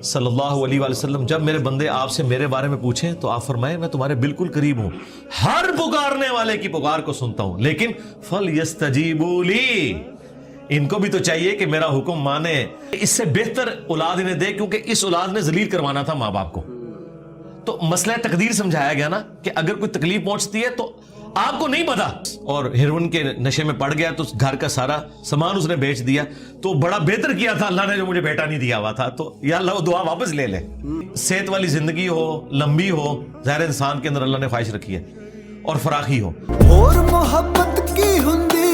सल्लल्लाहु अलैहि वसल्लम जब मेरे बंदे आपसे मेरे बारे में पूछें तो आप फरमाएं मैं तुम्हारे बिल्कुल करीब हूं, हर पुकारने वाले की पुकार को सुनता हूं, लेकिन फल यस्तजीबू ली, इनको भी तो चाहिए कि मेरा हुक्म माने, इससे बेहतर औलाद इन्हें दे, क्योंकि इस औलाद ने जलील करवाना था माँ बाप को। तो मसला तकदीर समझाया गया ना कि अगर कोई तकलीफ पहुंचती है तो आपको नहीं पता, और हेरोइन के नशे में पड़ गया तो घर का सारा सामान उसने बेच दिया, तो बड़ा बेहतर किया था अल्लाह ने जो मुझे बेटा नहीं दिया हुआ था, तो या अल्लाह वो दुआ वापस ले ले। सेहत वाली जिंदगी हो, लंबी हो, ज़ाहिर इंसान के अंदर अल्लाह ने ख्वाहिश रखी है, और फराखी हो। और मोहब्बत की हुंदी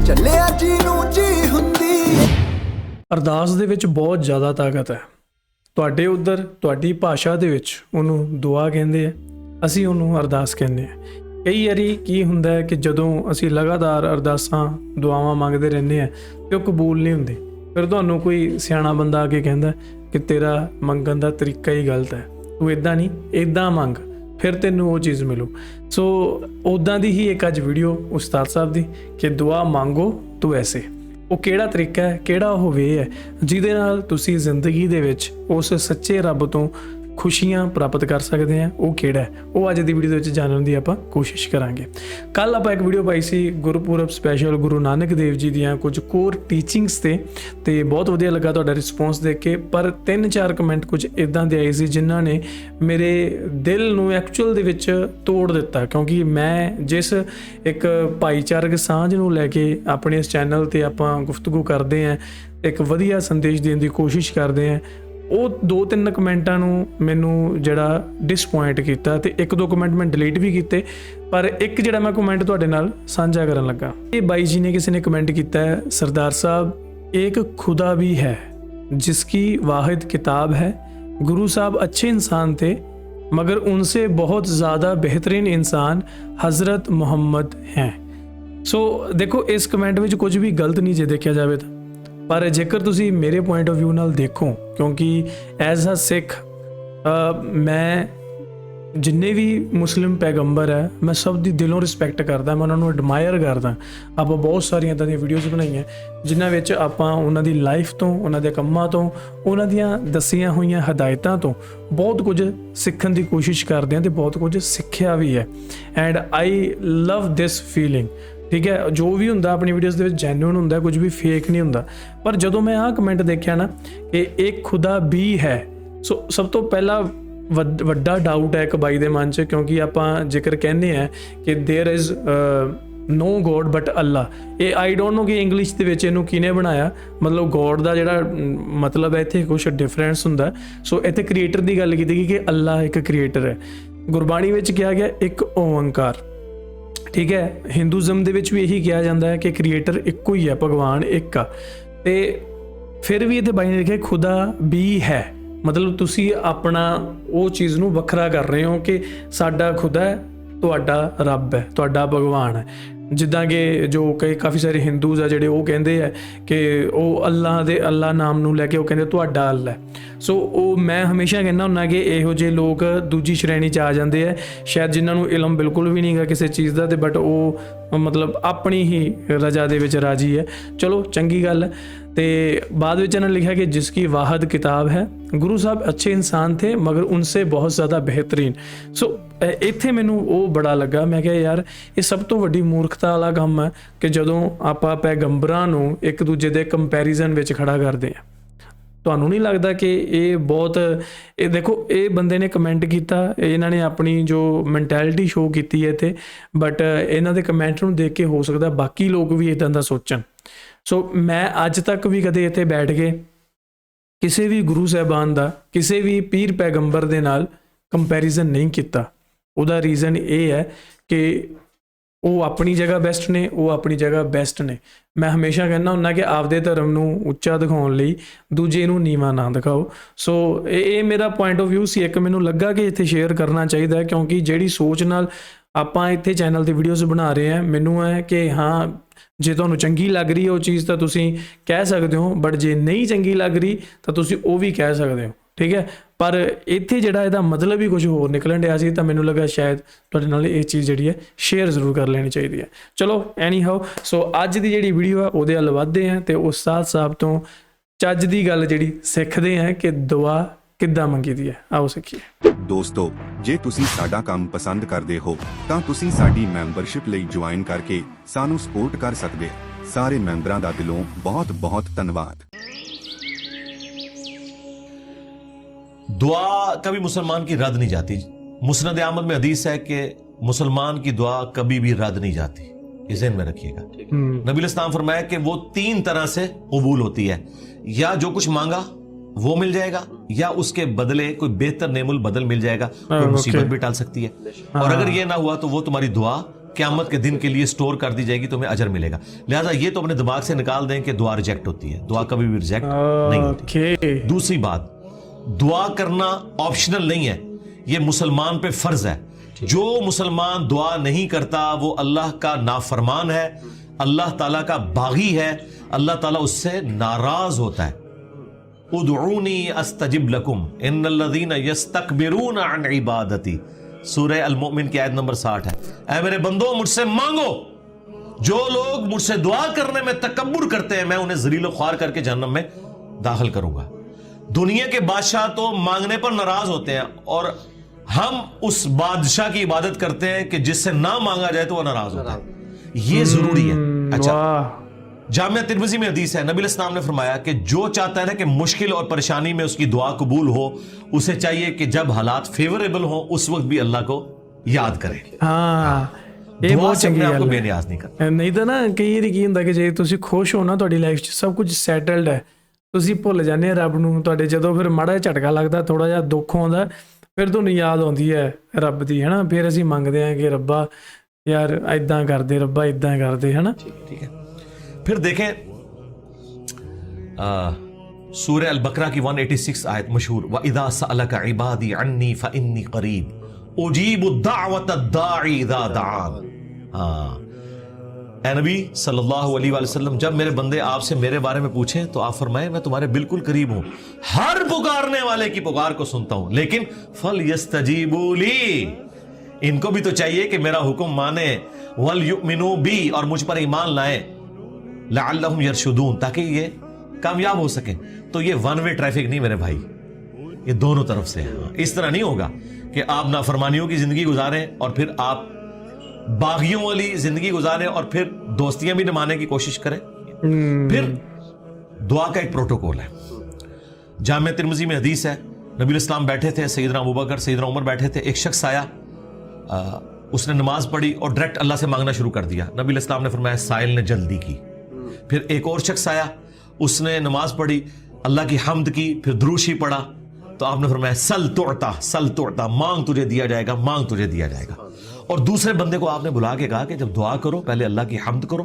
चलिया जी नू जी हुंदी। ਅਰਦਾਸ ਦੇ ਵਿੱਚ ਬਹੁਤ ਜ਼ਿਆਦਾ ਤਾਕਤ ਹੈ। ਤੁਹਾਡੇ ਉਧਰ ਤੁਹਾਡੀ ਭਾਸ਼ਾ ਦੇ ਵਿੱਚ ਉਹਨੂੰ ਦੁਆ ਕਹਿੰਦੇ ਆ, ਅਸੀਂ ਉਹਨੂੰ ਅਰਦਾਸ ਕਹਿੰਦੇ ਆ। ਕਈ ਵਾਰੀ ਕੀ ਹੁੰਦਾ ਹੈ ਕਿ ਜਦੋਂ ਅਸੀਂ ਲਗਾਤਾਰ ਅਰਦਾਸਾਂ ਦੁਆਵਾਂ ਮੰਗਦੇ ਰਹਿੰਦੇ ਆ ਤੇ ਉਹ ਕਬੂਲ ਨਹੀਂ ਹੁੰਦੀ, ਫਿਰ ਤੁਹਾਨੂੰ ਕੋਈ ਸਿਆਣਾ ਬੰਦਾ ਆ ਕੇ ਕਹਿੰਦਾ ਕਿ ਤੇਰਾ ਮੰਗਣ ਦਾ ਤਰੀਕਾ ਹੀ ਗਲਤ ਹੈ, ਤੂੰ ਇਦਾਂ ਨਹੀਂ ਇਦਾਂ ਮੰਗ, ਫਿਰ ਤੈਨੂੰ ਉਹ ਚੀਜ਼ ਮਿਲੂ। ਸੋ ਉੱਦਾਂ ਦੀ ਹੀ ਇੱਕ ਅੱਜ ਵੀਡੀਓ ਉਸਤਾਦ ਸਾਹਿਬ ਦੀ ਕਿ ਦੁਆ ਮੰਗੋ ਤੂੰ ਐਸੇ। ਉਹ ਕਿਹੜਾ ਤਰੀਕਾ ਹੈ, ਕਿਹੜਾ ਉਹ ਵੇ ਹੈ ਜਿਹਦੇ ਨਾਲ ਤੁਸੀਂ ਜ਼ਿੰਦਗੀ ਦੇ ਵਿੱਚ ਉਸ ਸੱਚੇ ਰੱਬ ਤੋਂ ਖੁਸ਼ੀਆਂ ਪ੍ਰਾਪਤ ਕਰ ਸਕਦੇ ਆ, ਉਹ ਕਿਹੜਾ ਹੈ, ਉਹ ਅੱਜ ਦੀ ਵੀਡੀਓ ਦੇ ਵਿੱਚ ਜਾਣਨ ਦੀ ਆਪਾਂ ਕੋਸ਼ਿਸ਼ ਕਰਾਂਗੇ। ਕੱਲ ਆਪਾਂ ਇੱਕ ਵੀਡੀਓ ਪਾਈ ਸੀ ਗੁਰਪੁਰਬ ਸਪੈਸ਼ਲ ਗੁਰੂ ਨਾਨਕ ਦੇਵ ਜੀ ਦੀਆਂ ਕੁਝ ਕੋਰ ਟੀਚਿੰਗਸ ਤੇ ਬਹੁਤ ਵਧੀਆ ਲੱਗਾ ਤੁਹਾਡਾ ਰਿਸਪੌਂਸ ਦੇਖ ਕੇ, ਪਰ 3-4 ਕਮੈਂਟ ਕੁਝ ਇਦਾਂ ਦੇ ਆਏ ਸੀ ਜਿਨ੍ਹਾਂ ਨੇ ਮੇਰੇ ਦਿਲ ਨੂੰ ਐਕਚੁਅਲ ਦੇ ਵਿੱਚ ਤੋੜ ਦਿੱਤਾ, ਕਿਉਂਕਿ ਮੈਂ ਜਿਸ ਇੱਕ ਭਾਈਚਾਰਕ ਸਾਂਝ ਨੂੰ ਲੈ ਕੇ ਆਪਣੇ ਇਸ ਚੈਨਲ ਤੇ ਆਪਾਂ ਗੁਫ਼ਤਗੂ ਕਰਦੇ ਹਾਂ, ਇੱਕ ਵਧੀਆ ਸੰਦੇਸ਼ ਦੇਣ ਦੀ ਕੋਸ਼ਿਸ਼ ਕਰਦੇ ਹਾਂ, ਉਹ 2-3 ਕਮੈਂਟਾਂ ਨੂੰ ਮੈਨੂੰ ਜਿਹੜਾ ਡਿਸਪੁਆਇੰਟ ਕੀਤਾ ਤੇ 1-2 ਕਮੈਂਟ ਮੈਂ ਡਿਲੀਟ ਵੀ ਕੀਤੇ, ਪਰ ਇੱਕ ਜਿਹੜਾ ਮੈਂ ਕਮੈਂਟ ਤੁਹਾਡੇ ਨਾਲ ਸਾਂਝਾ ਕਰਨ ਲੱਗਾ। ਇਹ ਬਾਈ ਜੀ ਨੇ ਕਿਸੇ ਨੇ ਕਮੈਂਟ ਕੀਤਾ ਹੈ, सरदार साहब एक खुदा भी है जिसकी वाहिद किताब है, गुरु साहब अच्छे इंसान थे मगर उनसे बहुत ज़्यादा बेहतरीन इंसान हज़रत मोहम्मद हैं। सो देखो इस कमेंट में कुछ भी गलत नहीं जे देखा जाए तो, पर जेकर तुसी मेरे पॉइंट ऑफ व्यू नाल देखो, क्योंकि एज अ सिख मैं जिन्ने भी मुस्लिम पैगंबर है मैं सब दी दिलों रिस्पैक्ट करदा, मैं उन्होंने एडमायर करदा। ਆਪਾਂ ਬਹੁਤ ਸਾਰੀਆਂ ਇੱਦਾਂ ਦੀਆਂ ਵੀਡੀਓਜ਼ ਬਣਾਈਆਂ ਜਿਨ੍ਹਾਂ ਵਿੱਚ ਆਪਾਂ ਉਹਨਾਂ ਦੀ ਲਾਈਫ ਤੋਂ, ਉਹਨਾਂ ਦੇ ਕੰਮਾਂ ਤੋਂ, ਉਹਨਾਂ ਦੀਆਂ ਦੱਸੀਆਂ ਹੋਈਆਂ ਹਦਾਇਤਾਂ ਤੋਂ ਬਹੁਤ ਕੁਝ ਸਿੱਖਣ ਦੀ ਕੋਸ਼ਿਸ਼ ਕਰਦੇ ਹਾਂ ਤੇ ਬਹੁਤ ਕੁਝ ਸਿੱਖਿਆ ਵੀ ਹੈ। And I love this feeling. ਠੀਕ ਹੈ, ਜੋ ਵੀ ਹੁੰਦਾ ਆਪਣੀ ਵੀਡੀਓਜ਼ ਦੇ ਵਿੱਚ ਜੈਨੂਇਨ ਹੁੰਦਾ, ਕੁਝ ਵੀ ਫੇਕ ਨਹੀਂ ਹੁੰਦਾ। ਪਰ ਜਦੋਂ ਮੈਂ ਆਹ ਕਮੈਂਟ ਦੇਖਿਆ ਨਾ ਕਿ ਇੱਕ ਖੁਦਾ ਵੀ ਹੈ, ਸੋ ਸਭ ਤੋਂ ਪਹਿਲਾਂ ਵੱਡਾ ਡਾਊਟ ਹੈ ਇੱਕ ਬਾਈ ਦੇ ਮਨ 'ਚ, ਕਿਉਂਕਿ ਆਪਾਂ ਜ਼ਿਕਰ ਕਹਿੰਦੇ ਆ ਕਿ there is no God but Allah. ਇਹ ਆਈ ਡੋਂਟ ਨੋ ਕਿ ਇੰਗਲਿਸ਼ ਦੇ ਵਿੱਚ ਇਹਨੂੰ ਕਿਹਨੇ ਬਣਾਇਆ, ਮਤਲਬ ਗੋਡ ਦਾ ਜਿਹੜਾ ਮਤਲਬ ਹੈ ਇੱਥੇ ਕੁਛ ਡਿਫਰੈਂਸ ਹੁੰਦਾ। ਸੋ ਇੱਥੇ ਕ੍ਰੀਏਟਰ ਦੀ ਗੱਲ ਕੀਤੀ ਗਈ ਕਿ ਅੱਲਾ ਇੱਕ ਕ੍ਰੀਏਟਰ ਹੈ। ਗੁਰਬਾਣੀ ਵਿੱਚ ਕਿਹਾ ਗਿਆ ਇੱਕ ਓੰਕਾਰ। ਠੀਕ ਹੈ, ਹਿੰਦੂਜ਼ਮ ਦੇ ਵਿੱਚ ਵੀ ਇਹੀ ਕਿਹਾ ਜਾਂਦਾ ਹੈ ਕਿ ਕ੍ਰੀਏਟਰ ਇੱਕੋ ਹੀ ਹੈ, ਭਗਵਾਨ ਇੱਕ ਆ। ਤੇ ਫਿਰ ਵੀ ਇੱਥੇ ਬਾਈ ਨੇ ਲਿਖਿਆ ਖੁਦਾ ਵੀ ਹੈ, ਮਤਲਬ ਤੁਸੀਂ ਆਪਣਾ ਉਹ ਚੀਜ਼ ਨੂੰ ਵੱਖਰਾ ਕਰ ਰਹੇ ਹੋ ਕਿ ਸਾਡਾ ਖੁਦਾ ਹੈ, ਤੁਹਾਡਾ ਰੱਬ ਹੈ, ਤੁਹਾਡਾ ਭਗਵਾਨ ਹੈ। ਜਿੱਦਾਂ ਕਿ ਜੋ ਕਾਫੀ ਸਾਰੇ ਹਿੰਦੂਜ਼ ਆ ਜਿਹੜੇ ਉਹ ਕਹਿੰਦੇ ਆ ਕਿ ਉਹ ਅੱਲਾ ਨਾਮ ਨੂੰ ਲੈ ਕੇ ਉਹ ਕਹਿੰਦੇ ਤੁਹਾਡਾ ਅੱਲਾ ਹੈ। ਸੋ ਉਹ ਮੈਂ ਹਮੇਸ਼ਾ ਕਹਿੰਦਾ ਹੁੰਦਾ ਕਿ ਇਹੋ ਜਿਹੇ ਲੋਕ ਦੂਜੀ ਸ਼੍ਰੇਣੀ 'ਚ ਆ ਜਾਂਦੇ ਆ, ਸ਼ਾਇਦ ਜਿਨ੍ਹਾਂ ਨੂੰ ਇਲਮ ਬਿਲਕੁਲ ਵੀ ਨਹੀਂ ਗਾ ਕਿਸੇ ਚੀਜ਼ ਦਾ, ਤੇ ਬਟ ਉਹ ਮਤਲਬ ਆਪਣੀ ਹੀ ਰਜ਼ਾ ਦੇ ਵਿੱਚ ਰਾਜੀ ਹੈ। ਚਲੋ ਚੰਗੀ ਗੱਲ ਹੈ। ਤੇ ਬਾਅਦ ਵਿੱਚ ਇਹਨਾਂ ਨੇ ਲਿਖਿਆ ਕਿ ਜਿਸकी वाहिद किताब है, गुरु साहब अच्छे इंसान थे मगर उनसे बहुत ज़्यादा बेहतरीन। सो ਇੱਥੇ ਮੈਨੂੰ ਉਹ ਬੜਾ ਲੱਗਾ, ਮੈਂ ਕਿਹਾ ਯਾਰ ਇਹ ਸਭ ਤੋਂ ਵੱਡੀ ਮੂਰਖਤਾ ਵਾਲਾ ਕੰਮ ਹੈ ਕਿ ਜਦੋਂ ਆਪਾਂ ਪੈਗੰਬਰਾਂ ਨੂੰ ਇੱਕ ਦੂਜੇ ਦੇ ਕੰਪੈਰੀਜ਼ਨ ਵਿੱਚ ਖੜਾ ਕਰਦੇ ਹਾਂ। ਤੁਹਾਨੂੰ ਨਹੀਂ ਲੱਗਦਾ ਕਿ ਇਹ ਬਹੁਤ, ਇਹ ਦੇਖੋ ਇਹ ਬੰਦੇ ਨੇ ਕਮੈਂਟ ਕੀਤਾ, ਇਹਨਾਂ ਨੇ ਆਪਣੀ ਜੋ ਮੈਂਟੈਲਿਟੀ ਸ਼ੋਅ ਕੀਤੀ ਹੈ ਇੱਥੇ, ਬਟ ਇਹਨਾਂ ਦੇ ਕਮੈਂਟ ਨੂੰ ਦੇਖ ਕੇ ਹੋ ਸਕਦਾ ਬਾਕੀ ਲੋਕ ਵੀ ਇੱਦਾਂ ਦਾ ਸੋਚਣ। ਸੋ ਮੈਂ ਅੱਜ ਤੱਕ ਵੀ ਕਦੇ ਇੱਥੇ ਬੈਠ ਕੇ ਕਿਸੇ ਵੀ ਗੁਰੂ ਸਾਹਿਬਾਨ ਦਾ ਕਿਸੇ ਵੀ ਪੀਰ ਪੈਗੰਬਰ ਦੇ ਨਾਲ ਕੰਪੈਰੀਜ਼ਨ ਨਹੀਂ ਕੀਤਾ। ਉਹਦਾ ਰੀਜ਼ਨ ਇਹ ਹੈ ਕਿ ਉਹ ਆਪਣੀ ਜਗ੍ਹਾ ਬੈਸਟ ਨੇ, ਉਹ ਆਪਣੀ ਜਗ੍ਹਾ ਬੈਸਟ ਨੇ। ਮੈਂ ਹਮੇਸ਼ਾ ਕਹਿੰਦਾ ਹੁੰਦਾ ਕਿ ਆਪਦੇ ਧਰਮ ਨੂੰ ਉੱਚਾ ਦਿਖਾਉਣ ਲਈ ਦੂਜੇ ਨੂੰ ਨੀਵਾਂ ਨਾ ਦਿਖਾਓ। ਸੋ ਇਹ ਮੇਰਾ ਪੁਆਇੰਟ ਆਫ ਵਿਊ ਸੀ, ਇੱਕ ਮੈਨੂੰ ਲੱਗਾ ਕਿ ਇੱਥੇ ਸ਼ੇਅਰ ਕਰਨਾ ਚਾਹੀਦਾ, ਕਿਉਂਕਿ ਜਿਹੜੀ ਸੋਚ ਨਾਲ ਆਪਾਂ ਇੱਥੇ ਚੈਨਲ 'ਤੇ ਵੀਡੀਓਜ਼ ਬਣਾ ਰਹੇ ਹਾਂ, ਮੈਨੂੰ ਹੈ ਕਿ ਹਾਂ ਜੇ ਤੁਹਾਨੂੰ ਚੰਗੀ ਲੱਗ ਰਹੀ ਹੈ ਉਹ ਚੀਜ਼ ਤਾਂ ਤੁਸੀਂ ਕਹਿ ਸਕਦੇ ਹੋ, ਬਟ ਜੇ ਨਹੀਂ ਚੰਗੀ ਲੱਗ ਰਹੀ ਤਾਂ ਤੁਸੀਂ ਉਹ ਵੀ ਕਹਿ ਸਕਦੇ ਹੋ। ਠੀਕ ਹੈ, ਪਰ ਇੱਥੇ ਜਿਹੜਾ ਇਹਦਾ ਮਤਲਬ ਹੀ ਕੁਝ ਹੋਰ ਨਿਕਲਣ ਡਿਆ ਸੀ, ਤਾਂ ਮੈਨੂੰ ਲੱਗਾ ਸ਼ਾਇਦ ਤੁਹਾਡੇ ਨਾਲ ਇਹ ਚੀਜ਼ ਜਿਹੜੀ ਹੈ ਸ਼ੇਅਰ ਜ਼ਰੂਰ ਕਰ ਲੈਣੀ ਚਾਹੀਦੀ ਹੈ। ਚਲੋ ਐਨੀ ਹਾਓ, ਸੋ ਅੱਜ ਦੀ ਜਿਹੜੀ ਵੀਡੀਓ ਆ ਉਹਦੇ ਵੱਲ ਵਧਦੇ ਹਾਂ ਅਤੇ ਉਸਤਾਦ ਸਾਹਿਬ ਤੋਂ ਚੱਜ ਦੀ ਗੱਲ ਜਿਹੜੀ ਸਿੱਖਦੇ ਹਾਂ ਕਿ ਦੁਆ ਕਿੱਦਾਂ ਮੰਗੀਦੀ ਹੈ। ਆਓ ਸਿੱਖੀਏ। ਦੋਸਤੋ, ਜੇ ਤੁਸੀਂ ਸਾਡਾ ਕੰਮ ਪਸੰਦ ਕਰਦੇ ਹੋ ਤਾਂ ਤੁਸੀਂ ਸਾਡੀ ਮੈਂਬਰਸ਼ਿਪ ਲਈ ਜੁਆਇਨ ਕਰਕੇ ਸਾਨੂੰ ਸਪੋਰਟ ਕਰ ਸਕਦੇ ਹੋ। ਸਾਰੇ ਮੈਂਬਰਾਂ ਦਾ ਦਿਲੋਂ ਬਹੁਤ ਬਹੁਤ ਧੰਨਵਾਦ। दुआ कभी मुसलमान की रद्द नहीं जाती। मुस्नद अहमद में हदीस है कि मुसलमान की दुआ कभी भी रद्द नहीं जाती, ये ज़हन में रखिएगा। नबी इस्लाम फरमाया कि वो 3 तरह से कबूल होती है, या जो कुछ मांगा वो मिल जाएगा, या उसके बदले कोई बेहतर नेमुल बदल मिल जाएगा, कोई मुसीबत भी टाल सकती है, और अगर ये ना हुआ तो वो तुम्हारी दुआ क़यामत के दिन के लिए स्टोर कर दी जाएगी, तुम्हें अजर मिलेगा। लिहाजा ये तो अपने दिमाग से निकाल दें कि दुआ रिजेक्ट होती है, दुआ कभी भी रिजेक्ट नहीं होती। दूसरी बात, दुआ करना ऑप्शनल नहीं है, ये मुसलमान पे फर्ज है। जो मुसलमान दुआ नहीं करता वो अल्लाह का नाफरमान है, अल्लाह ताला का बागी है, अल्लाह ताला उससे नाराज होता है। उदऊनी अस्तजिब लकुम इन्नल्लज़ीना यस्तकबिरून अन इबादती, सूरह अल-मुमिन की आयत नंबर 60 है। ऐ मेरे बंदो, मुझसे मांगो। जो लोग मुझसे दुआ करने में तकब्बुर करते हैं, मैं उन्हें ज़लील ख्वार करके जहन्नम में दाखिल करूंगा। दुनिया के बादशाह तो मांगने पर नाराज होते हैं, और हम उस बादशाह की इबादत करते हैं कि जिससे ना मांगा जाए तो वह नाराज होता है। ये जरूरी है। अच्छा, जामिया तिर्मिज़ी में हदीस है, नबी इस्लाम ने फरमाया कि जो चाहता है ना कि मुश्किल और परेशानी में उसकी दुआ कबूल हो, उसे चाहिए कि जब हालात फेवरेबल हो उस वक्त भी अल्लाह को याद करे। हाँ, ਇਹ ਬਹੁਤ ਚੰਗੀ ਗੱਲ ਹੈ। बेनियाज नहीं करना। ਨਹੀਂ ਤਾਂ ਨਾ ਕਈ ਵਾਰੀ ਕੀ ਹੁੰਦਾ ਕਿ ਜੇ ਤੁਸੀਂ ਖੁਸ਼ ਹੋ ਨਾ, ਤੁਹਾਡੀ ਲਾਈਫ 'ਚ ਸਭ ਕੁਝ ਸੈਟਲਡ ਹੈ, ਤੁਸੀਂ ਭੁੱਲ ਜਾਂਦੇ ਰੱਬ ਨੂੰ। ਤੁਹਾਡੇ ਜਦੋਂ ਫਿਰ ਮਾੜਾ ਜਿਹਾ ਝਟਕਾ ਲੱਗਦਾ, ਥੋੜਾ ਜਿਹਾ ਦੁੱਖ ਆਉਂਦਾ, ਫਿਰ ਤੁਹਾਨੂੰ ਯਾਦ ਆਉਂਦੀ ਹੈ ਰੱਬ ਦੀ, ਹੈ ਨਾ। ਫਿਰ ਅਸੀਂ ਮੰਗਦੇ ਹਾਂ ਕਿ ਰੱਬਾ ਯਾਰ ਇਦਾਂ ਕਰਦੇ, ਰੱਬਾ ਇਦਾਂ ਕਰਦੇ, ਹੈ ਨਾ। ठीक है। फिर देखें सूरह अल बकरा की 186 आयत मशहूर, व इदा सअलका इबादी अन्नी फइन्नी करीब उजीबु दावत दाई इदा दान। हाँ, ऐ नबी सल्लल्लाहु अलैहि वसल्लम, जब मेरे बंदे आपसे मेरे बारे में पूछें तो आप फरमाएं मैं तुम्हारे बिल्कुल करीब हूं, हर पुकारने वाले की पुकार को सुनता हूं, लेकिन फल यस्तजीबू ली, इनको भी तो चाहिए कि मेरा हुक्म माने, वल युमिनू बी, और मुझ पर ईमान लाए, लअल्लहुम यरशुदून, ताकि ये कामयाब हो सके। तो ये वन वे ट्रैफिक नहीं मेरे भाई, ये दोनों तरफ से है। इस तरह नहीं होगा कि आप नाफरमानियों की जिंदगी गुजारें और फिर आप बागियों वाली जिंदगी गुजारें और फिर दोस्तियां भी निभाने की कोशिश करें। फिर दुआ का एक प्रोटोकॉल है। जामिया तिर्मिज़ी में हदीस है, नबी इस्लाम बैठे थे, सैयदना अबू बकर, सैयदना उमर बैठे थे, एक शख्स आया, उसने नमाज पढ़ी और डायरेक्ट अल्लाह से मांगना शुरू कर दिया। नबी इस्लाम ने फरमाया साइल ने जल्दी की। फिर एक और शख्स आया, उसने नमाज पढ़ी, अल्लाह की हम्द की, फिर दुरूशी पढ़ा, तो आपने फरमाया सल तुअता, मांग तुझे दिया जाएगा, मांग तुझे दिया जाएगा। और दूसरे बंदे को आपने बुला के कहा कि जब दुआ करो पहले अल्लाह की हम्द करो,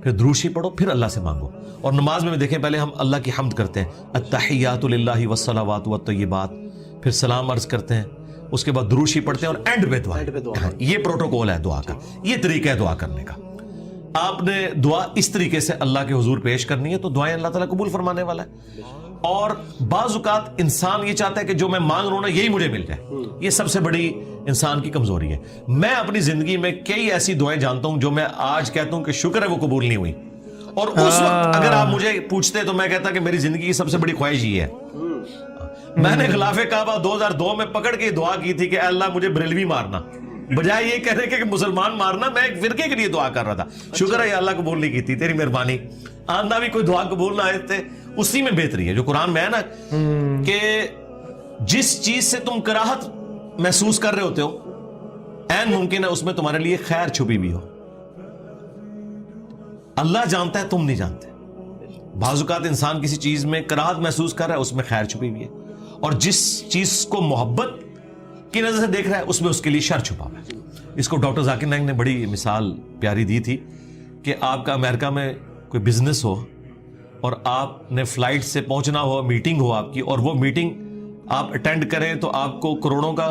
फिर दुरूशी पढ़ो, फिर अल्लाह से मांगो। और नमाज में देखें, पहले हम अल्लाह की हम्द करते हैं, अत्तहियातु लिल्लाहि वस्सलावातु वत्तय्यिबात, फिर सलाम अर्ज करते हैं, उसके बाद दुरूशी पढ़ते हैं, और एंड पे दुआ। ये प्रोटोकॉल है दुआ का, ये तरीका है दुआ करने का। आपने दुआ इस तरीके से अल्लाह के हुजूर पेश करनी है तो दुआएं अल्लाह ताला कबूल फरमाने वाला है। और बाज़ औक़ात इंसान ये चाहता है कि जो मैं मांग रहा हूं ना यही मुझे मिल जाए, ये सबसे बड़ी इंसान की कमजोरी है। मैं अपनी जिंदगी में कई ऐसी दुआएं जानता हूं जो मैं आज कहता हूं कि शुक्र है वो कबूल नहीं हुई, और उस वक्त अगर आप मुझे पूछते तो मैं कहता कि मेरी जिंदगी की सबसे बड़ी ख्वाहिश ये है। मैंने खिलाफे काबा 2002 में पकड़ के दुआ की थी कि अल्लाह मुझे बरेलवी मारना, बजाय ये कहने के कि मुसलमान मारना, मैं एक फिरके के लिए दुआ कर रहा था। शुक्र है अल्लाह कबूल नहीं की थी, तेरी मेहरबानी। आंदा भी कोई दुआ कबूल ना आए थे, उसी में बेहतरी है जो कुरान में है ना, कि जिस चीज से तुम कराहत महसूस कर रहे होते हो ऐन मुमकिन है उसमें तुम्हारे लिए खैर छुपी भी हो। अल्लाह जानता है, तुम नहीं जानते। बाज़-औक़ात इंसान किसी चीज में कराहत महसूस कर रहा है, उसमें खैर छुपी हुई है, और जिस चीज को मोहब्बत की नजर से देख रहा है उसमें उसके लिए शर छुपा हुआ है। इसको डॉक्टर जाकिर नाइक ने बड़ी मिसाल प्यारी दी थी कि आपका अमेरिका में कोई बिजनेस हो और आपने फ्लाइट से पहुंचना हो, मीटिंग हो आपकी, और वो मीटिंग आप अटेंड करें तो आपको करोड़ों का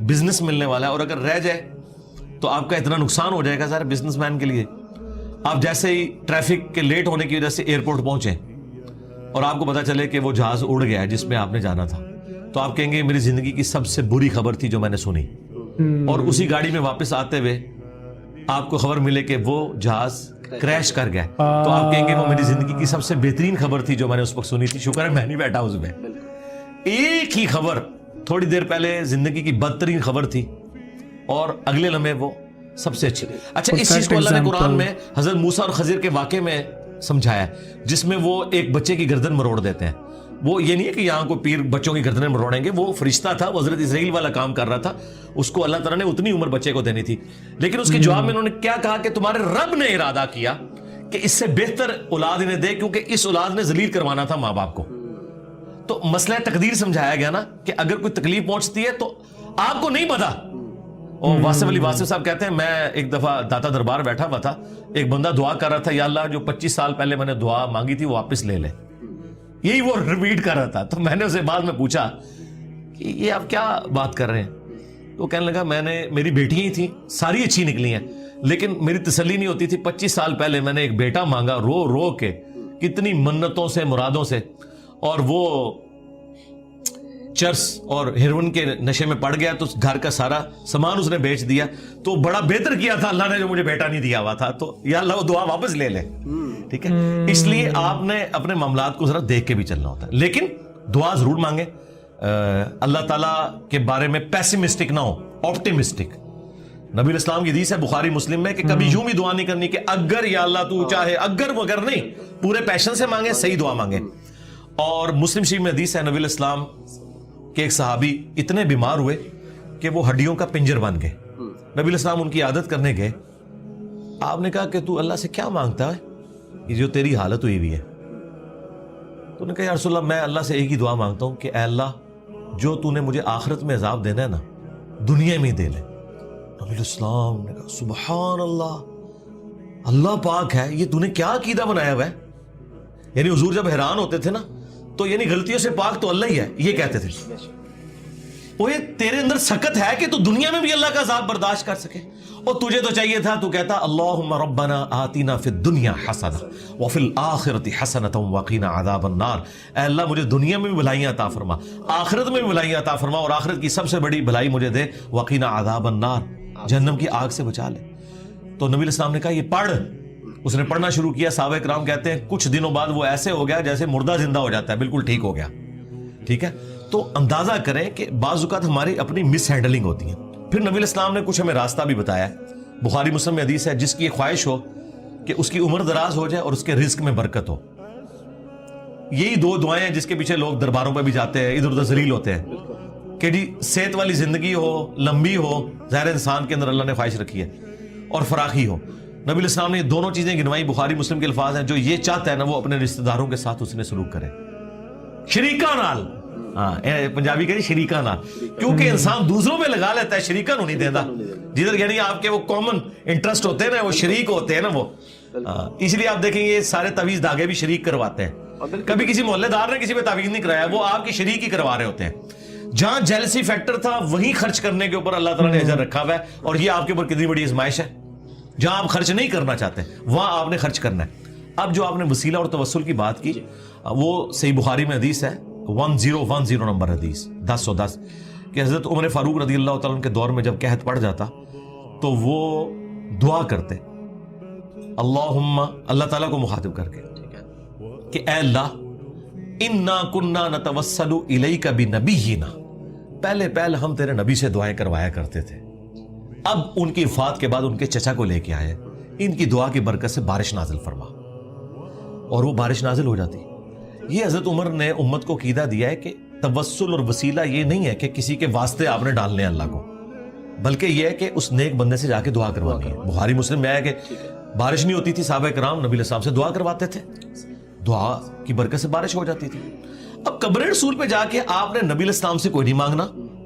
बिजनेस मिलने वाला है, और अगर रह जाए तो आपका इतना नुकसान हो जाएगा सारे बिजनेसमैन के लिए। आप जैसे ही ट्रैफिक के लेट होने की वजह से एयरपोर्ट पहुंचे और आपको पता चले कि वो जहाज उड़ गया है जिसमें आपने जाना था, तो आप कहेंगे मेरी जिंदगी की सबसे बुरी खबर थी जो मैंने सुनी। और उसी गाड़ी में वापस आते हुए आपको खबर मिले कि वो जहाज क्रैश कर गया। तो आप कहेंगे वो मेरी जिंदगी की सबसे बेहतरीन खबर थी जो मैंने उस वक्त सुनी थी, शुक्र है मैं नहीं बैठा उसमें। एक ही खबर थोड़ी देर पहले जिंदगी की बदतरीन खबर थी और अगले लम्हे वो सबसे अच्छी। अच्छा, इस चीज को अल्लाह ने कुरान में हजरत मूसा और खजीर के वाक़े में समझाया, जिसमें वो एक बच्चे की गर्दन मरोड़ देते हैं। वो ये नहीं है कि यहाँ को पीर बच्चों की गर्दनें मरोड़ेंगे, वो फरिश्ता था, वो हजरत इस्राइल वाला काम कर रहा था, उसको अल्लाह ताला ने उतनी उम्र बच्चे को देनी थी। लेकिन उसके जवाब में उन्होंने क्या कहा कि तुम्हारे रब ने इरादा किया कि इससे बेहतर औलाद इन्हें दे, क्योंकि इस औलाद ने जलील करवाना था माँ बाप को। तो मसला तकदीर समझाया गया ना कि अगर कोई तकलीफ पहुंचती है तो आपको नहीं पता। और वासिफ अली वासिफ साहब कहते हैं, मैं एक दफा दाता दरबार बैठा हुआ था, एक बंदा दुआ कर रहा था, या अल्लाह जो 25 साल पहले मैंने दुआ मांगी थी वो वापस ले ले, यही वो रिपीट कर रहा था। तो मैंने उसे बाद में पूछा कि ये आप क्या बात कर रहे हैं? तो कहने लगा मेरी बेटियां ही थी, सारी अच्छी निकली हैं, लेकिन मेरी तसल्ली नहीं होती थी। 25 साल पहले मैंने एक बेटा मांगा, रो रो के, कितनी मन्नतों से मुरादों से, और वो चर्स और हेरोइन के नशे में पड़ गया, तो घर का सारा सामान उसने बेच दिया। तो बड़ा बेहतर किया था अल्लाह ने जो मुझे बेटा नहीं दिया हुआ था, तो या अल्लाह वो दुआ वापस ले ले। ठीक है, इसलिए आपने अपने मामलात को जरा देख के भी चलना होता है, लेकिन दुआ जरूर मांगे। अल्लाह ताला के बारे में पैसिमिस्टिक ना हो, ऑप्टिमिस्टिक। नबी इस्लाम की हदीस है बुखारी मुस्लिम में कि कभी यूं भी दुआ नहीं करनी कि अगर या अल्लाह तू चाहे, अगर वगर नहीं, पूरे पैशन से मांगे, सही दुआ मांगे। और मुस्लिम शरीफ में हदीस है, नबी इस्लाम के एक सहाबी इतने बीमार हुए कि वो हड्डियों का पिंजर बन गए। नबी इस्लाम उनकी आदत करने गए। आपने कहा कि तू अल्लाह से क्या मांगता है कि जो तेरी हालत हुई हुई है? तो उन्होंने कहा, या रसूल अल्लाह, मैं अल्लाह से एक ही दुआ मांगता हूं कि ऐ अल्लाह, जो तूने मुझे आखिरत में अजाब देना है ना, दुनिया में ही दे ले। नबी इस्लाम ने कहा, सुबहान अल्लाह, अल्लाह पाक है, ये तूने क्या अकीदा बनाया हुआ है? यानी हुजूर जब हैरान होते थे ना, तो यानी गलतियों से पाक तो अल्लाह ही है, ये कहते थे। वो ये तेरे अंदर सकत है कि तू दुनिया में भी अल्लाह का अज़ाब बर्दाश्त कर सके, और तुझे तो चाहिए था, तू कहता अल्लाहुम्मा रब्बना आतिना फिद दुनिया हसना व फिल आखिरति हसनतम व क़ीना अज़ाबन नार। ऐ अल्लाह, मुझे दुनिया में भी भलाइयां अता फरमा, आखिरत में भी भलाइयां अता फरमा, और आखिरत की सबसे बड़ी भलाई मुझे दे, व क़ीना अज़ाबन नार, जहन्नम की आग से बचा ले। तो नबी इस्लाम ने कहा, ये पढ़। उसने पढ़ना शुरू किया। साहबे किराम कहते हैं कुछ दिनों बाद वो ऐसे हो गया जैसे मुर्दा जिंदा हो जाता है, बिल्कुल ठीक हो गया। ठीक है, तो अंदाजा करें कि बाज़ औक़ात हमारी अपनी मिस हैंडलिंग होती है। फिर नबी इस्लाम ने कुछ हमें रास्ता भी बताया। बुखारी मुस्लिम में हदीस है, जिसकी एक ख्वाहिश हो कि उसकी उम्र दराज हो जाए और उसके रिस्क में बरकत हो। यही दो दुआएं हैं जिसके पीछे लोग दरबारों पर भी जाते हैं, इधर उधर जलील होते हैं कि जी सेहत वाली जिंदगी हो, लंबी हो, ज़ाहिर इंसान के अंदर अल्लाह ने ख्वाहिश रखी है, और फराखी हो। नबी इस्लाम ने दोनों चीजें गिनवाई। बुखारी मुस्लिम के अल्फाज हैं, जो ये चाहता है ना, वो अपने रिश्तेदारों के साथ उसने सलूक करे, शरीका नाल। हाँ, पंजाबी कह शरीका नाल, क्योंकि इंसान दूसरों में लगा लेता है, शरीका नहीं देता। जिधर यानी आपके वो कॉमन इंटरेस्ट होते हैं ना, वो शरीक होते हैं ना वो। इसलिए आप देखेंगे सारे तवीज धागे भी शरीक करवाते हैं। कभी किसी मोहल्लेदार ने किसी पे तावीज नहीं कराया, वो आपकी शरीक ही करवा रहे होते हैं। जहां जेलसी फैक्टर था, वहीं खर्च करने के ऊपर अल्लाह ताला ने अजर रखा हुआ है। और ये आपके ऊपर कितनी बड़ी आजमाइश है, जहां आप खर्च नहीं करना चाहते वहां आपने खर्च करना है। अब जो आपने वसीला और तवस्सुल की बात की, वो सही बुखारी में हदीस है, 1010 नंबर हदीस 1010, कि हजरत उमर फारूक रज़ी अल्लाह तआला के दौर में जब कहत पड़ जाता तो वो दुआ करते अल्लाहुम्मा, अल्लाह ताला को मुखातिब करके कि ऐ अल्लाह, इन्ना कुन्ना नतवस्सलु इलैका बिनबिय्यिना, पहले हम तेरे नबी से दुआएं करवाया करते थे, अब उनकी वफात के बाद उनके चचा को लेके आए, इनकी दुआ की बरकत से बारिश नाजिल फरमा, और वो बारिश नाजिल हो जाती। ये हजरत उमर ने उम्मत को कीदा दिया है कि तवस्सुल और वसीला ये नहीं है कि किसी के वास्ते आपने डालने अल्लाह को, बल्कि यह है कि उस नेक बंदे से जाके दुआ करवानी है। बुखारी मुस्लिम में आया कि बारिश नहीं होती थी, साहबा किराम नबी अलैहि से दुआ करवाते थे, दुआ की बरकत से बारिश हो जाती थी। अब कब्र रसूल पे जाके आपने नबी अलैहि से कोई नहीं मांगना।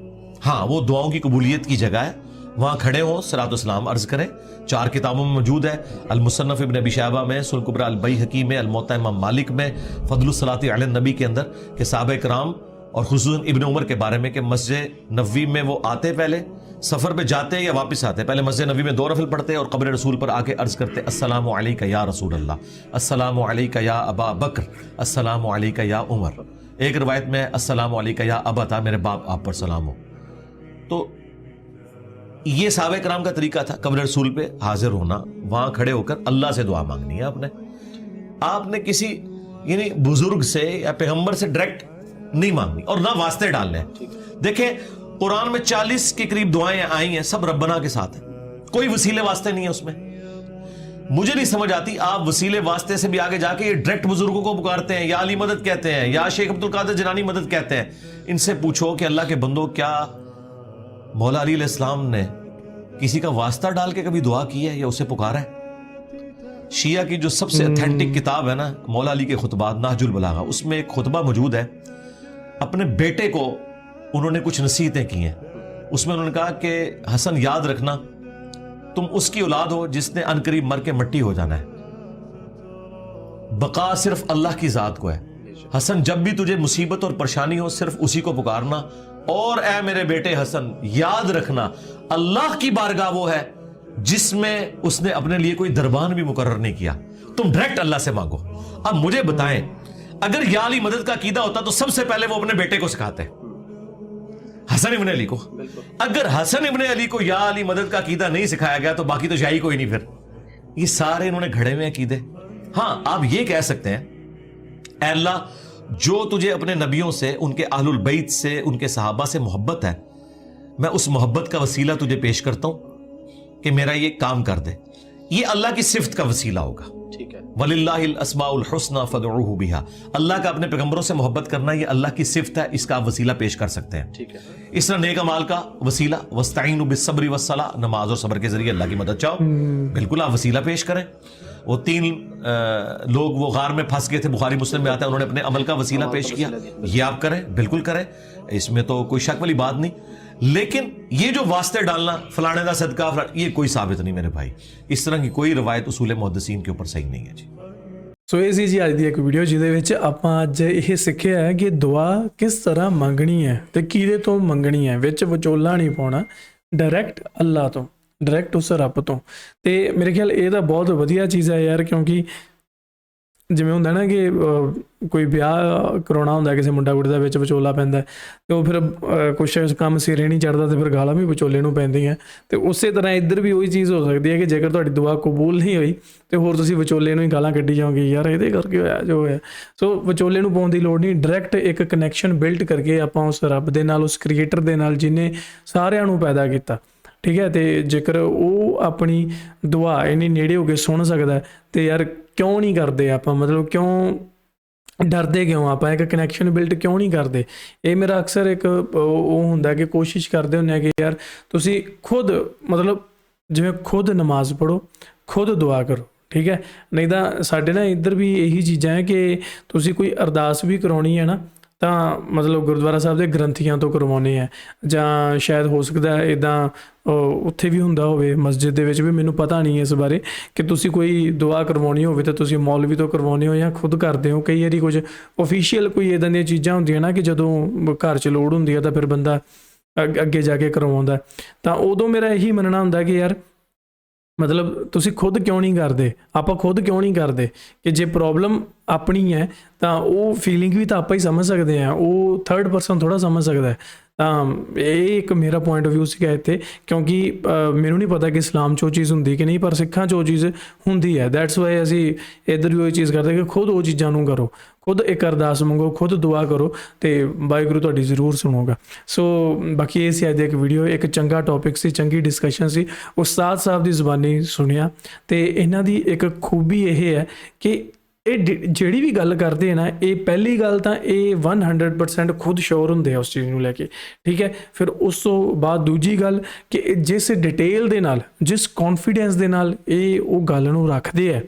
हाँ, वो दुआओं की कबूलियत की जगह है, वहां खड़े हो, सलातो सलाम अर्ज करें। 4 किताबों में मौजूद है, अल मुसन्नफ इब्न अबी शैबा में, सुनन कुबरा अल बैहकी में, अल मुअत्ता इमाम मालिक में, फदलुस सलाती अला नबी के अंदर कि साहबा किराम और खुसूसन इब्न उमर के बारे में कि मस्जिद नबवी में वो आते, पहले सफर पे जाते या वापस आते, पहले मस्जिद नबी में 2 रफल पढ़ते और कब्र रसूल पर आके अर्ज करते अस्सलामु अलैका या रसूल अल्लाह, अस्सलामु अलैका या अबा बकर, अस्सलामु अलैका या उमर। एक रिवायत में अस्सलामु अलैका या अबा था, मेरे बाप आप पर सलाम हो। तो ये साहबे कराम का तरीका था, कब्र रसूल पे हाजिर होना, वहां खड़े होकर अल्लाह से दुआ मांगनी है आपने किसी यानी बुजुर्ग से या पैगंबर से डायरेक्ट नहीं मांगनी और ना वास्ते डालने हैं। देखें कुरान में 40 के करीब दुआएं आई हैं, सब रब्बना के साथ है, कोई वसीले वास्ते नहीं है उसमें। मुझे नहीं समझ आती आप वसीले वास्ते से भी आगे जाके ये डायरेक्ट बुजुर्गों को पुकारते हैं, या अली मदद कहते हैं, या शेख अब्दुल कादिर जिलानी मदद कहते हैं। इनसे पूछो कि अल्लाह के बंदो, क्या मौला अली अलैहिस्सलाम ने किसी का वास्ता डाल के कभी दुआ की है या उसे पुकारा है? शिया की जो सबसे ऑथेंटिक किताब है ना, मौला अली के खुतबात नाहजुल बलागा, उसमें एक खुतबा मौजूद है, अपने बेटे को उन्होंने कुछ नसीहतें की हैं। उसमें उन्होंने कहा कि हसन याद रखना, तुम उसकी औलाद हो जिसने अनकरीब मर के मिट्टी हो जाना है, बका सिर्फ अल्लाह की जात को है। हसन जब भी तुझे मुसीबत और परेशानी हो सिर्फ उसी को पुकारना, और ए मेरे बेटे हसन याद रखना अल्लाह की बारगाह वो है जिसमें उसने अपने लिए कोई दरबान भी मुकर्रर नहीं किया, तुम डायरेक्ट अल्लाह से मांगो। अब मुझे बताएं, अगर या अली मदद का कीदा होता तो सबसे पहले वो अपने बेटे को सिखाते, हसन इब्ने अली को। अगर हसन इब्ने अली को या अली मदद का कीदा नहीं सिखाया गया तो बाकी तो शाही कोई नहीं। फिर ये सारे इन्होंने घड़े हुए कीदे। हाँ, आप ये कह सकते हैं, ऐ अल्लाह, जो तुझे अपने नबियों से, उनके अहलुल बैत से, उनके सहाबा से मोहब्बत है, मैं उस मोहब्बत का वसीला तुझे पेश करता हूं कि मेरा ये काम कर दे। ये अल्लाह की सिफ्त का वसीला होगा। ठीक है। वलिल्लाहिल अस्माउल हुस्ना फदउहु बिहा, अल्लाह का अपने पैगंबरों से मोहब्बत करना ये अल्लाह की सिफ्त है, इसका आप वसीला पेश कर सकते हैं। ठीक है। इस तरह नेक अमाल का वसीला, वस्तईनु बिस्सब्रि वस्सला, नमाज और सब्र के जरिए अल्लाह की मदद चाहो, बिल्कुल आप वसीला पेश करें। वो 3 लोग वो गार में फंस गए थे, बुखारी मुस्लिम में आता है, उन्होंने अपने अमल का वसीला पेश किया, ये आप करें, बिल्कुल करें, इसमें तो कोई शक वाली बात नहीं। लेकिन ये जो वास्ते डालना, फलाने का सदका, ये कोई साबित नहीं मेरे भाई, इस तरह की कोई रवायत उसूल मुहद्दिसीन के ऊपर सही नहीं है जी। ਸੋ ਇਹ ਸੀ ਜੀ ਅੱਜ ਦੀ ਇੱਕ ਵੀਡੀਓ ਜਿਹਦੇ ਵਿੱਚ ਆਪਾਂ ਅੱਜ ਇਹ ਸਿੱਖਿਆ ਹੈ ਕਿ ਦੁਆ ਕਿਸ ਤਰ੍ਹਾਂ ਮੰਗਣੀ ਹੈ ਤੇ ਕਿਹਦੇ ਤੋਂ ਮੰਗਣੀ ਹੈ, ਵਿੱਚ ਵਿਚੋਲਾ ਨਹੀਂ ਪਾਉਣਾ, ਡਾਇਰੈਕਟ ਅੱਲਾ ਤੋਂ, ਡਾਇਰੈਕਟ ਉਸ ਰੱਬ ਤੋਂ। ਤੇ ਮੇਰੇ ਖਿਆਲ ਇਹ ਤਾਂ ਬਹੁਤ ਵਧੀਆ ਚੀਜ਼ ਹੈ ਯਾਰ, ਕਿਉਂਕਿ ਜਿਵੇਂ ਹੁੰਦਾ ਨਾ ਕਿ ਕੋਈ ਵਿਆਹ ਕਰਾਉਣਾ ਹੁੰਦਾ ਕਿਸੇ ਮੁੰਡਾ ਕੁੜੀ ਦਾ, ਵਿੱਚ ਵਿਚੋਲਾ ਪੈਂਦਾ ਤੇ ਉਹ ਫਿਰ ਕੁਛ ਕੰਮ ਸਿਰੇ ਨਹੀਂ ਚੜ੍ਹਦਾ ਤੇ ਫਿਰ ਗਾਲਾਂ ਵੀ ਵਿਚੋਲੇ ਨੂੰ ਪੈਂਦੀਆਂ। ਤੇ ਉਸੇ ਤਰ੍ਹਾਂ ਇੱਧਰ ਵੀ ਉਹੀ ਚੀਜ਼ ਹੋ ਸਕਦੀ ਹੈ ਕਿ ਜੇਕਰ ਤੁਹਾਡੀ ਦੁਆ ਕਬੂਲ ਨਹੀਂ ਹੋਈ ਤੇ ਹੋਰ ਤੁਸੀਂ ਵਿਚੋਲੇ ਨੂੰ ਹੀ ਗਾਲਾਂ ਕੱਢੀ ਜਾਓਗੇ, ਯਾਰ ਇਹਦੇ ਕਰਕੇ ਹੋਇਆ ਜੋ ਹੋਇਆ। ਸੋ ਵਿਚੋਲੇ ਨੂੰ ਪਾਉਣ ਦੀ ਲੋੜ ਨਹੀਂ, ਡਾਇਰੈਕਟ ਇੱਕ ਕਨੈਕਸ਼ਨ ਬਿਲਡ ਕਰਕੇ ਆਪਾਂ ਉਸ ਰੱਬ ਦੇ ਨਾਲ, ਉਸ ਕ੍ਰੀਏਟਰ ਦੇ ਨਾਲ ਜਿਹਨੇ ਸਾਰਿਆਂ ਨੂੰ ਪੈਦਾ ਕੀਤਾ, ਠੀਕ ਹੈ। ਤੇ ਜੇਕਰ ਉਹ ਆਪਣੀ ਦੁਆ ਇੰਨੀ ਨੇੜੇ ਹੋ ਕੇ ਸੁਣ ਸਕਦਾ ਤੇ ਯਾਰ ਕਿਉਂ ਨਹੀਂ ਕਰਦੇ ਆਪਾਂ, ਮਤਲਬ ਕਿਉਂ ਡਰਦੇ, ਕਿਉਂ ਆਪਾਂ ਇੱਕ ਕਨੈਕਸ਼ਨ ਬਿਲਡ ਕਿਉਂ ਨਹੀਂ ਕਰਦੇ? ਇਹ ਮੇਰਾ ਅਕਸਰ ਇੱਕ ਉਹ ਹੁੰਦਾ ਕਿ ਕੋਸ਼ਿਸ਼ ਕਰਦੇ ਹੁੰਦੇ ਆ ਕਿ ਯਾਰ ਤੁਸੀਂ ਖੁਦ, ਮਤਲਬ ਜਿਵੇਂ ਖੁਦ ਨਮਾਜ਼ ਪੜ੍ਹੋ, ਖੁਦ ਦੁਆ ਕਰੋ, ਠੀਕ ਹੈ। ਨਹੀਂ ਤਾਂ ਸਾਡੇ ਨਾ ਇੱਧਰ ਵੀ ਇਹੀ ਚੀਜ਼ਾਂ ਹੈ ਕਿ ਤੁਸੀਂ ਕੋਈ ਅਰਦਾਸ ਵੀ ਕਰਾਉਣੀ ਹੈ ਨਾ ਤਾਂ ਮਤਲਬ ਗੁਰਦੁਆਰਾ ਸਾਹਿਬ ਦੇ ਗ੍ਰੰਥੀਆਂ ਤੋਂ ਕਰਵਾਉਂਦੇ ਆ, ਜਾਂ ਸ਼ਾਇਦ ਹੋ ਸਕਦਾ ਇੱਦਾਂ ਉੱਥੇ ਵੀ ਹੁੰਦਾ ਹੋਵੇ ਮਸਜਿਦ ਦੇ ਵਿੱਚ ਵੀ, ਮੈਨੂੰ ਪਤਾ ਨਹੀਂ ਇਸ ਬਾਰੇ, ਕਿ ਤੁਸੀਂ ਕੋਈ ਦੁਆ ਕਰਵਾਉਣੀ ਹੋਵੇ ਤਾਂ ਤੁਸੀਂ ਮੌਲਵੀ ਤੋਂ ਕਰਵਾਉਂਦੇ ਹੋ ਜਾਂ ਖੁਦ ਕਰਦੇ ਹੋ। ਕਈ ਵਾਰੀ ਕੁਝ ਓਫੀਸ਼ੀਅਲ ਕੋਈ ਇੱਦਾਂ ਦੀਆਂ ਚੀਜ਼ਾਂ ਹੁੰਦੀਆਂ ਨਾ ਕਿ ਜਦੋਂ ਘਰ 'ਚ ਲੋੜ ਹੁੰਦੀ ਹੈ ਤਾਂ ਫਿਰ ਬੰਦਾ ਅੱਗੇ ਜਾ ਕੇ ਕਰਵਾਉਂਦਾ, ਤਾਂ ਉਦੋਂ ਮੇਰਾ ਇਹੀ ਮੰਨਣਾ ਹੁੰਦਾ ਕਿ ਯਾਰ ਮਤਲਬ ਤੁਸੀਂ ਖੁਦ ਕਿਉਂ ਨਹੀਂ ਕਰਦੇ, ਆਪਾਂ ਖੁਦ ਕਿਉਂ ਨਹੀਂ ਕਰਦੇ ਕਿ ਜੇ ਪ੍ਰੋਬਲਮ ਆਪਣੀ ਹੈ ਤਾਂ ਉਹ ਫੀਲਿੰਗ ਵੀ ਤਾਂ ਆਪਾਂ ਹੀ ਸਮਝ ਸਕਦੇ ਹਾਂ, ਉਹ ਥਰਡ ਪਰਸਨ ਥੋੜ੍ਹਾ ਸਮਝ ਸਕਦਾ ਹੈ। ਤਾਂ ਇਹ ਇੱਕ ਮੇਰਾ ਪੁਆਇੰਟ ਆਫ ਵਿਊ ਸੀਗਾ ਇੱਥੇ, ਕਿਉਂਕਿ ਮੈਨੂੰ ਨਹੀਂ ਪਤਾ ਕਿ ਇਸਲਾਮ 'ਚ ਉਹ ਚੀਜ਼ ਹੁੰਦੀ ਕਿ ਨਹੀਂ, ਪਰ ਸਿੱਖਾਂ 'ਚ ਉਹ ਚੀਜ਼ ਹੁੰਦੀ ਹੈ। ਦੈਟਸ ਵਾਈ ਅਸੀਂ ਇੱਧਰ ਵੀ ਉਹ ਚੀਜ਼ ਕਰਦੇ ਕਿ ਖੁਦ ਉਹ ਚੀਜ਼ਾਂ ਨੂੰ ਕਰੋ, ਖੁਦ ਇੱਕ ਅਰਦਾਸ ਮੰਗੋ, ਖੁਦ ਦੁਆ ਕਰੋ ਤੇ ਵਾਹਿਗੁਰੂ ਤੁਹਾਡੀ ਜ਼ਰੂਰ ਸੁਣੋਗਾ। ਸੋ ਬਾਕੀ ਇਹ ਸੀ ਅੱਜ ਦੀ ਇੱਕ ਵੀਡੀਓ, ਇੱਕ ਚੰਗਾ ਟੌਪਿਕ ਸੀ, ਚੰਗੀ ਡਿਸਕਸ਼ਨ ਸੀ, ਉਸਤਾਦ ਸਾਹਿਬ ਦੀ ਜ਼ੁਬਾਨੀ ਸੁਣਿਆ। ਤੇ ਇਹਨਾਂ ਦੀ ਇੱਕ ਖੂਬੀ ਇਹ ਹੈ ਕਿ ਇਹ ਜਿਹੜੀ ਵੀ ਗੱਲ ਕਰਦੇ ਨਾ, ਇਹ ਪਹਿਲੀ ਗੱਲ ਤਾਂ ਇਹ 100% ਖੁਦ ਸ਼ੋਰ ਹੁੰਦੇ ਆ ਉਸ ਚੀਜ਼ ਨੂੰ ਲੈ ਕੇ, ਠੀਕ ਹੈ। ਫਿਰ ਉਸ ਤੋਂ ਬਾਅਦ ਦੂਜੀ ਗੱਲ ਕਿ ਜਿਸ ਡਿਟੇਲ ਦੇ ਨਾਲ, ਜਿਸ ਕੌਨਫੀਡੈਂਸ ਦੇ ਨਾਲ ਇਹ ਉਹ ਗੱਲ ਨੂੰ ਰੱਖਦੇ ਆ,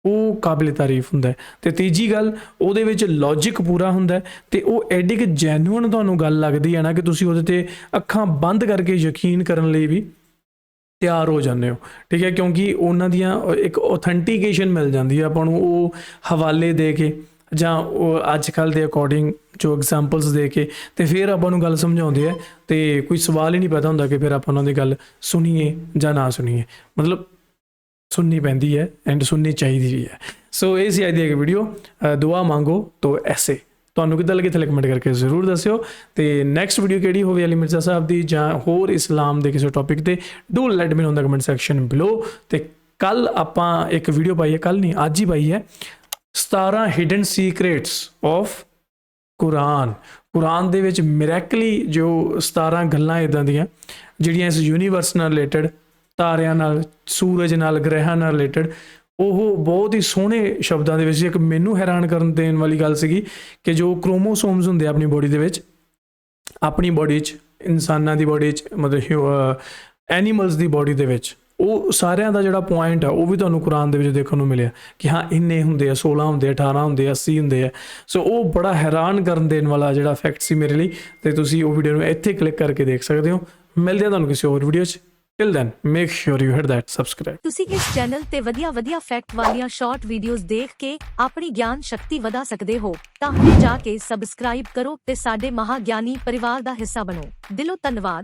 ਉਹ ਕਾਬਿਲ ਤਾਰੀਫ ਹੁੰਦਾ। ਤੇ ਤੀਜੀ ਗੱਲ, ਉਹਦੇ ਵਿੱਚ ਲੌਜਿਕ ਪੂਰਾ ਹੁੰਦਾ ਤੇ ਉਹ ਐਡੀ ਕਿ ਜੈਨੂਅਨ ਤੁਹਾਨੂੰ ਗੱਲ ਲੱਗਦੀ ਹੈ ਨਾ ਕਿ ਤੁਸੀਂ ਉਹਦੇ 'ਤੇ ਅੱਖਾਂ ਬੰਦ ਕਰਕੇ ਯਕੀਨ ਕਰਨ ਲਈ ਵੀ ਤਿਆਰ ਹੋ ਜਾਂਦੇ ਹੋ, ਠੀਕ ਹੈ। ਕਿਉਂਕਿ ਉਹਨਾਂ ਦੀਆਂ ਇੱਕ ਔਥੈਂਟੀਕੇਸ਼ਨ ਮਿਲ ਜਾਂਦੀ ਹੈ ਆਪਾਂ ਨੂੰ, ਉਹ ਹਵਾਲੇ ਦੇ ਕੇ ਜਾਂ ਉਹ ਅੱਜ ਕੱਲ੍ਹ ਦੇ ਅਕੋਰਡਿੰਗ ਜੋ ਐਗਜ਼ਾਮਪਲਸ ਦੇ ਕੇ ਤੇ ਫਿਰ ਆਪਾਂ ਨੂੰ ਗੱਲ ਸਮਝਾਉਂਦੇ ਆ ਤੇ ਕੋਈ ਸਵਾਲ ਹੀ ਨਹੀਂ ਪੈਦਾ ਹੁੰਦਾ ਕਿ ਫਿਰ ਆਪਾਂ ਉਹਨਾਂ ਦੀ ਗੱਲ ਸੁਣੀਏ ਜਾਂ ਨਾ ਸੁਣੀਏ, ਮਤਲਬ ਸੁਣਨੀ ਪੈਂਦੀ ਹੈ ਐਂਡ ਸੁਣਨੀ ਚਾਹੀਦੀ ਵੀ ਹੈ। ਸੋ ਇਹ ਸੀ ਅੱਜ ਦੀ ਇੱਕ ਵੀਡੀਓ, ਦੁਆ ਮੰਗੋ ਤੋ ਐਸੇ ਤੁਹਾਨੂੰ ਕਿੱਦਾਂ ਲੱਗੀ ਥੱਲੇ ਕਮੈਂਟ ਕਰਕੇ ਜ਼ਰੂਰ ਦੱਸਿਓ। ਤੇ ਨੈਕਸਟ ਵੀਡੀਓ ਕਿਹੜੀ ਹੋਵੇ ਅਲੀ ਮਿਰਜ਼ਾ ਸਾਹਿਬ ਦੀ ਜਾਂ ਹੋਰ ਇਸਲਾਮ ਦੇ ਕਿਸੇ ਟੌਪਿਕ ਤੇ, do let me know in the comment section below. ਤੇ ਕੱਲ ਆਪਾਂ ਇੱਕ ਵੀਡੀਓ ਪਾਈ ਹੈ, ਕੱਲ ਨਹੀਂ ਅੱਜ ਹੀ ਪਾਈ ਹੈ, 17 ਹਿਡਨ ਸੀਕ੍ਰੇਟਸ ਆਫ ਕੁਰਾਨ ਦੇ ਵਿੱਚ ਮਿਰੈਕਲੀ ਜੋ 17 ਗੱਲਾਂ ਇਦਾਂ ਦੀਆਂ ਜਿਹੜੀਆਂ ਇਸ ਯੂਨੀਵਰਸ ਨਾਲ ਰਿਲੇਟਡ, ਤਾਰਿਆਂ ਨਾਲ, ਸੂਰਜ ਨਾਲ, ਗ੍ਰਹਿਾਂ ਨਾਲ ਰਿਲੇਟਡ, ਉਹ ਬਹੁਤ ਹੀ ਸੋਹਣੇ ਸ਼ਬਦਾਂ ਦੇ ਵਿੱਚ। ਇੱਕ ਮੈਨੂੰ ਹੈਰਾਨ ਕਰਨ ਦੇਣ ਵਾਲੀ ਗੱਲ ਸੀਗੀ ਕਿ ਜੋ ਕ੍ਰੋਮੋਸੋਮਸ ਹੁੰਦੇ ਆ ਆਪਣੀ ਬੋਡੀ ਦੇ ਵਿੱਚ, ਆਪਣੀ ਬੋਡੀ 'ਚ, ਇਨਸਾਨਾਂ ਦੀ ਬੋਡੀ 'ਚ, ਮਤਲਬ ਐਨੀਮਲਸ ਦੀ ਬੋਡੀ ਦੇ ਵਿੱਚ, ਉਹ ਸਾਰਿਆਂ ਦਾ ਜਿਹੜਾ ਪੁਆਇੰਟ ਆ ਉਹ ਵੀ ਤੁਹਾਨੂੰ ਕੁਰਾਨ ਦੇ ਵਿੱਚ ਦੇਖਣ ਨੂੰ ਮਿਲਿਆ ਕਿ ਹਾਂ ਇੰਨੇ ਹੁੰਦੇ ਆ, 16 ਹੁੰਦੇ ਆ, 18 ਹੁੰਦੇ ਆ, 80 ਹੁੰਦੇ ਆ। ਸੋ ਉਹ ਬੜਾ ਹੈਰਾਨ ਕਰਨ ਦੇਣ ਵਾਲਾ ਜਿਹੜਾ ਫੈਕਟ ਸੀ ਮੇਰੇ ਲਈ। ਤੇ ਤੁਸੀਂ ਉਹ ਵੀਡੀਓ ਨੂੰ ਇੱਥੇ ਕਲਿੱਕ ਕਰਕੇ ਦੇਖ ਸਕਦੇ ਹੋ। ਮਿਲਦੇ ਆ ਤੁਹਾਨੂੰ ਕਿਸੇ ਹੋਰ ਵੀਡੀਓ 'ਚ। Till then, make sure you hit that subscribe. ਤੁਸੀਂ ਇਸ ਚੈਨਲ ਤੇ ਵਧੀਆ ਫੈਕਟ ਵਾਲੀਆਂ ਸ਼ਾਰਟ ਵੀਡੀਓਜ਼ ਦੇਖ ਕੇ ਆਪਣੀ ਗਿਆਨ ਸ਼ਕਤੀ ਵਧਾ ਸਕਦੇ ਹੋ। ਤਾਂ ਹੁਣੇ ਜਾ ਕੇ ਸਬਸਕ੍ਰਾਈਬ ਕਰੋ ਤੇ ਸਾਡੇ ਮਹਾਗਿਆਨੀ ਪਰਿਵਾਰ ਦਾ ਹਿੱਸਾ ਬਣੋ। ਦਿਲੋਂ ਧੰਨਵਾਦ।